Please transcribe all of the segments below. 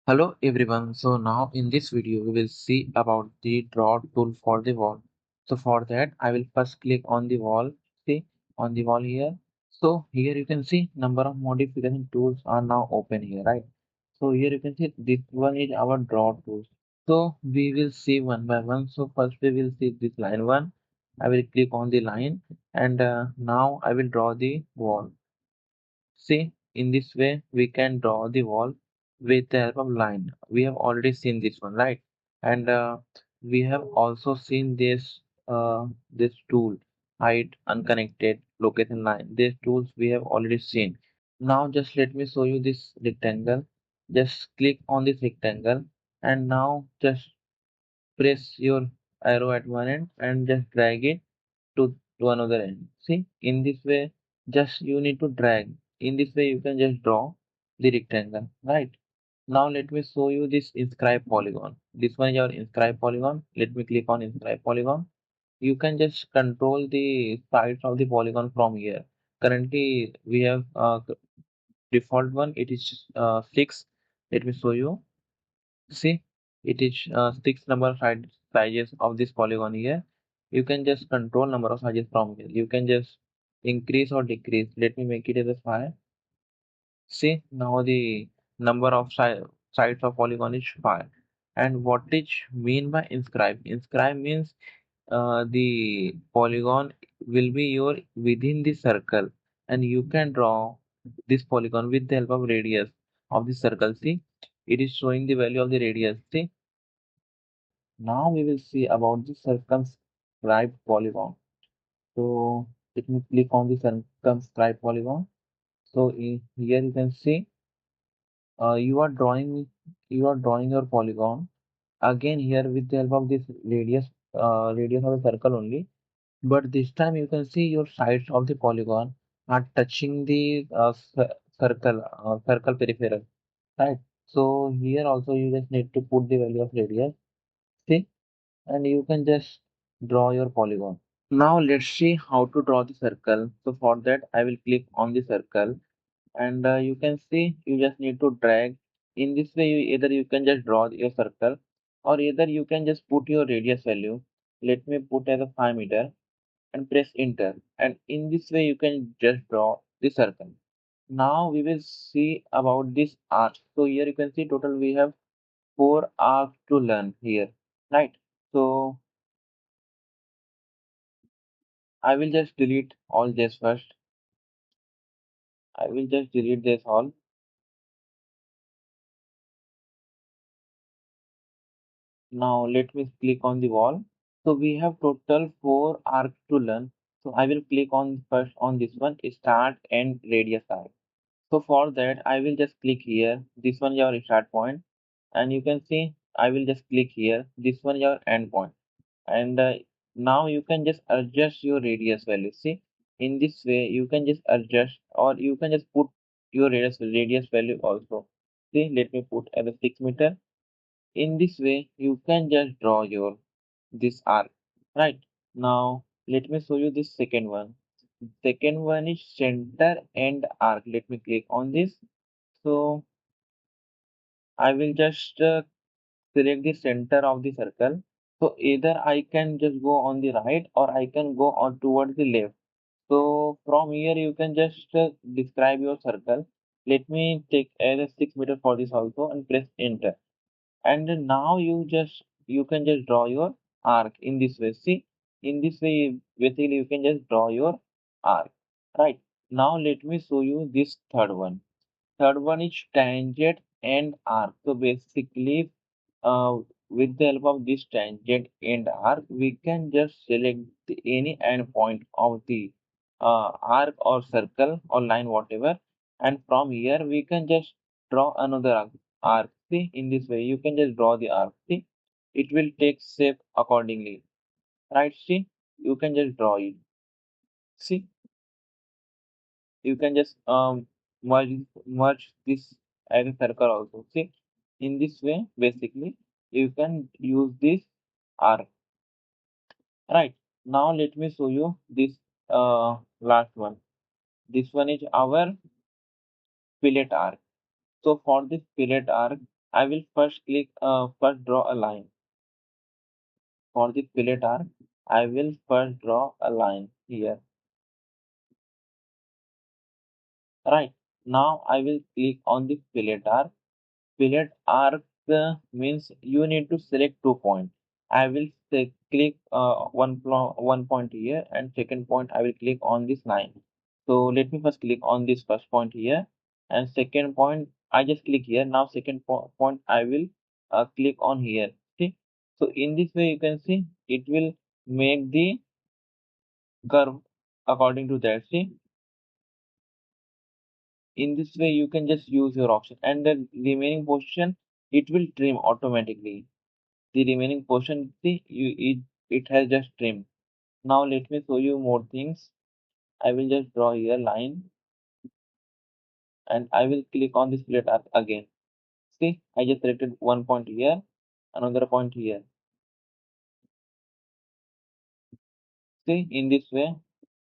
Hello everyone. So now in this video we will see about the draw tool for the wall. So for that I will first click on the wall. See on the wall here. So here you can see number of modification tools are now open here, right? So here you can see this one is our draw tool. So we will see one by one. So first we will see this line one. I will click on the line and now I will draw the wall. See, in this way, we can draw the wall with the help of line. We have already seen this one, right? And we have also seen this tool, hide unconnected location line. These tools we have already seen. Now just let me show you this rectangle. Just click on this rectangle and now just press your arrow at one end and just drag it to another end. See, in this way, just you need to drag. In this way, you can just draw the rectangle, right? Now let me show you this inscribe polygon. This one is your inscribe polygon. Let me click on inscribe polygon. You can just control the sides of the polygon from here. Currently, we have default one. It is 6. Let me show you. See, it is 6 number of sizes of this polygon here. You can just control number of sizes from here. You can just increase or decrease. Let me make it as a 5. See, now the number of sides of polygon is 5. And what is mean by inscribe? Inscribe means the polygon will be your within the circle, and you can draw this polygon with the help of radius of the circle. See, it is showing the value of the radius. See, now we will see about the circumscribed polygon. So let me click on the circumscribed polygon. So here you can see you are drawing your polygon again here with the help of this radius of the circle only. But this time you can see your sides of the polygon are touching the circle peripheral, right? So here also you just need to put the value of radius. See, and you can just draw your polygon. Now let's see how to draw the circle. So for that I will click on the circle and you can see you just need to drag. In this way either you can just draw your circle or either you can just put your radius value. Let me put as a 5 meter and press enter, and in this way you can just draw the circle. Now we will see about this arc. So here you can see total we have 4 arcs to learn here, right? So I will just delete all this first. I will just delete this all. Now let me click on the wall. So we have total 4 arcs to learn. So I will click on first on this one, start and radius arc. So for that I will just click here. This one is your start point, and you can see I will just click here. This one is your end point, and now you can just adjust your radius value. See, in this way you can just adjust or you can just put your radius value also. See, let me put as a 6 meter. In this way you can just draw your this arc, right? Now let me show you this second one. Second one is center and arc. Let me click on this. So I will just select the center of the circle. So either I can just go on the right or I can go on towards the left. So from here you can just describe your circle. Let me take as a 6 meter for this also and press enter. And now you can just draw your arc in this way. See, in this way basically you can just draw your arc, right? Now let me show you this third one is tangent and arc. So basically with the help of this tangent and arc we can just select any endpoint of the arc or circle or line whatever, and from here we can just draw another arc. See, in this way you can just draw the arc. See, it will take shape accordingly, right? See, you can just draw it. See, you can just merge this as a circle also. See, in this way basically you can use this arc, right? Now let me show you this last one. This one is our fillet arc. So for this fillet arc I will first draw a line for the fillet arc. I will first draw a line here. Right. Now I will click on the fillet arc. Fillet arc means you need to select 2 points. I will click one point here, and second point I will click on this line. So let me first click on this first point here, and second point I just click here. Now second point I will click on here. See, so in this way you can see it will make the curve according to that. See, in this way you can just use your option, and the remaining portion it will trim automatically. The remaining portion, see, it has just trimmed. Now let me show you more things. I will just draw here line, and I will click on this plate again. See, I just selected one point here, another point here. See, in this way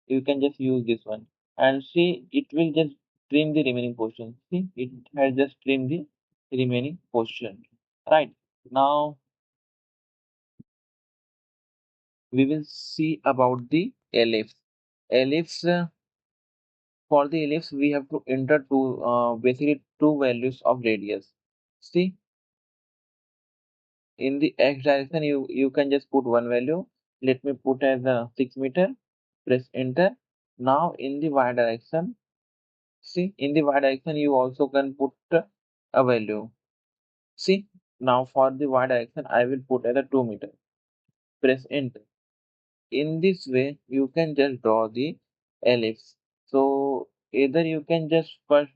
you can just use this one, and see it will just trim the remaining portion. See, it has just trimmed the remaining portion. Right. Now we will see about the ellipse. Ellipse, for the ellipse we have to enter basically two values of radius. See, in the x direction you can just put one value. Let me put as 6 meter. Press enter. Now in the y direction, see, in the y direction you also can put a value. See, now for the y direction I will put as 2 meter. Press enter. In this way you can just draw the ellipse. So either you can just first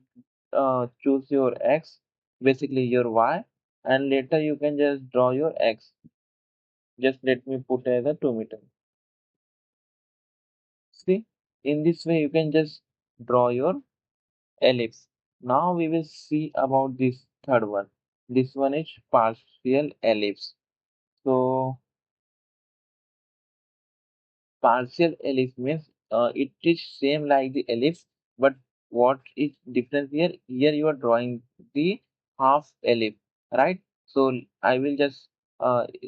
choose your x, basically your y, and later you can just draw your x. Just let me put as 2 meter. See, in this way you can just draw your ellipse. Now we will see about this third one. This one is partial ellipse. So partial ellipse means it is same like the ellipse, but what is difference here? Here you are drawing the half ellipse, right? So I will just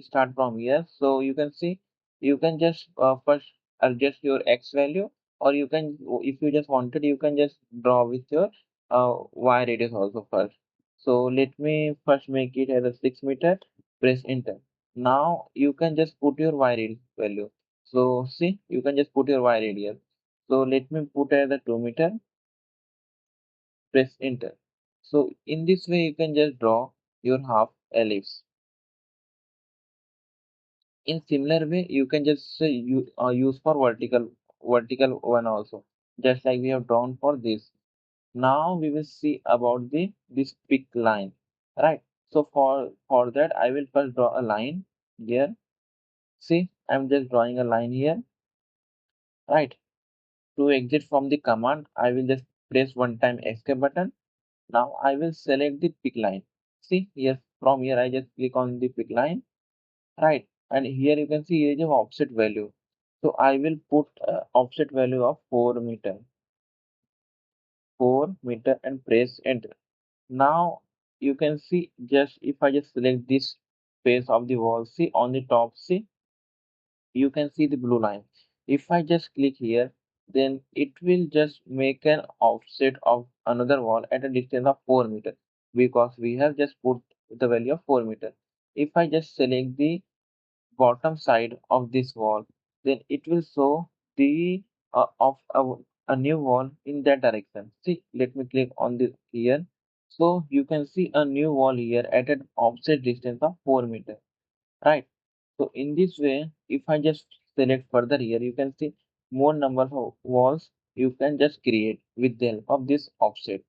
start from here. So you can see, you can just first adjust your x value, or you can, if you just wanted, you can just draw with your y radius also first. So let me first make it as a 6 meter. Press enter. Now you can just put your y radius value. So see, you can just put your y radius. So let me put as a 2 meter. Press enter. So in this way you can just draw your half ellipse. In similar way you can just use for vertical one also, just like we have drawn for this. Now we will see about the this pick line, right? So for that I will first draw a line here. See, I'm just drawing a line here, right? To exit from the command, I will just press one time escape button. Now I will select the pick line. See here, from here I just click on the pick line, right? And here you can see here is a offset value. So I will put offset value of 4 meter, and press enter. Now you can see, just if I just select this face of the wall, see on the top, see, you can see the blue line. If I just click here, then it will just make an offset of another wall at a distance of 4 meter, because we have just put the value of 4 meter. If I just select the bottom side of this wall, then it will show the of a new wall in that direction. See, let me click on this here. So you can see a new wall here at an offset distance of 4 meter, right? So in this way, if I just select further here, you can see more number of walls you can just create with the help of this offset.